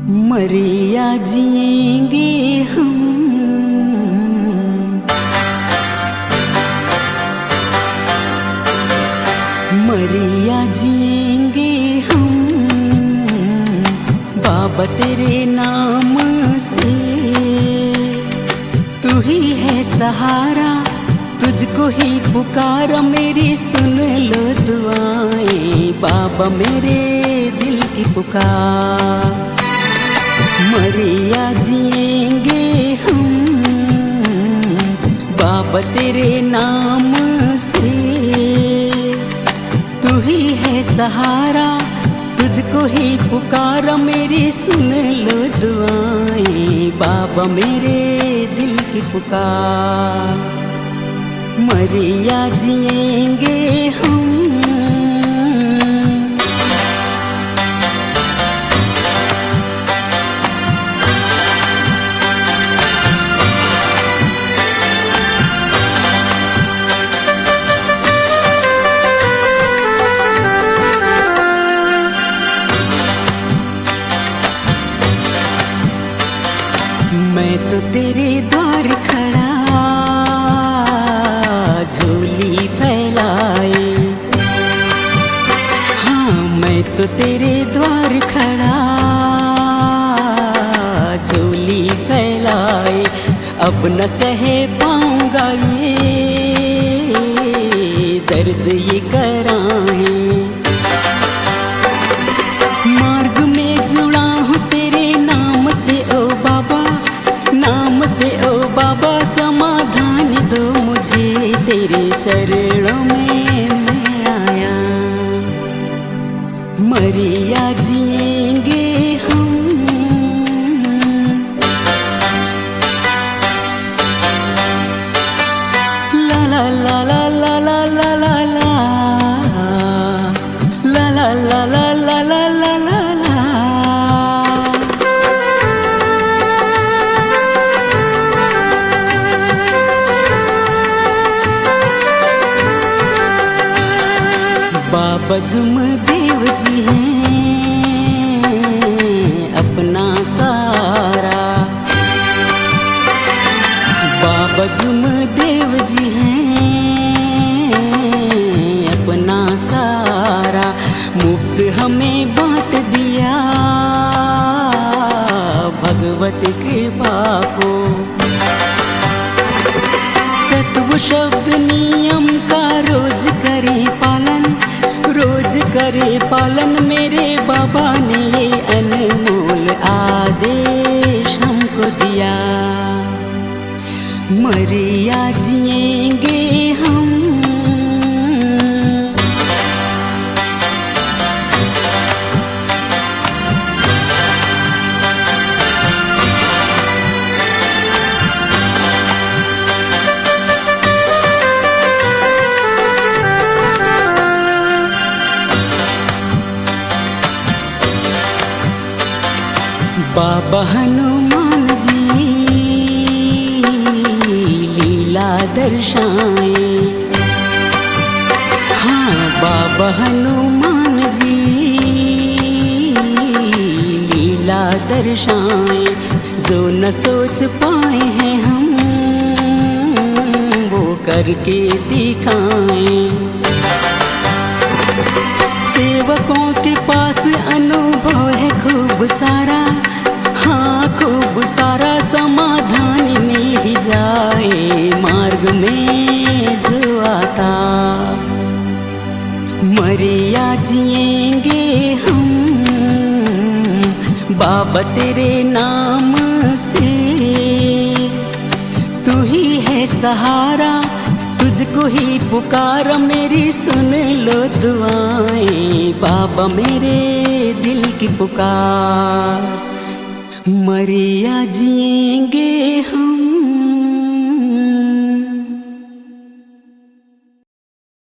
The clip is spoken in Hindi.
मरिया जिएंगे हम, मरिया जिएंगे हम बाबा तेरे नाम से। तू ही है सहारा, तुझको ही पुकारा, मेरी सुन लो दुआएं बाबा मेरे दिल की पुकार। मरिया जिएंगे हम बाबा तेरे नाम से। तू ही है सहारा, तुझको ही पुकारा, मेरी सुन लो दुआएं बाबा मेरे दिल की पुकार। मरिया जिएंगे हम। मैं तो तेरे द्वार खड़ा झोली फैलाए, हाँ मैं तो तेरे द्वार खड़ा झोली फैलाए। अब न सह पाऊंगा ये दर्द ये कराहें। मार्ग में जुड़ा हूँ तेरे नाम से ओ बाबा, नाम से ओ बाबा समाधान दो मुझे, तेरे चरणों में मैं आया। मरिया जिएंगे हम। ला ला ला ला ला ला ला ला ला ला ला ला ला ला ला ला ला। बाबा जुमदेव जी हैं अपना सारा, बाबा जुमदेव जी हैं अपना सारा। मुक्त हमें बांट दिया भगवत कृपा को, तत्व शब्द नियम का रोज करे पालन, रोज करे पालन। मेरे बाबा ने ये अनमोल आदेश हमको दिया। मरिया जिएंगे हम। बाबा हनुमान जी लीला दर्शाए, हाँ बाबा हनुमान जी लीला दर्शाए। जो न सोच पाए हैं हम वो करके दिखाएं। सेवकों के पास अनुभव है खूब सारा, हाँ खूब सारा, समाधान मिल ही जाए मार्ग में जो आता। मरिया जिएंगे हम बाबा तेरे नाम से। तू ही है सहारा, तुझको ही पुकारा, मेरी सुन लो दुआएं बाबा मेरे दिल की पुकार। मरिया जिएंगे हम।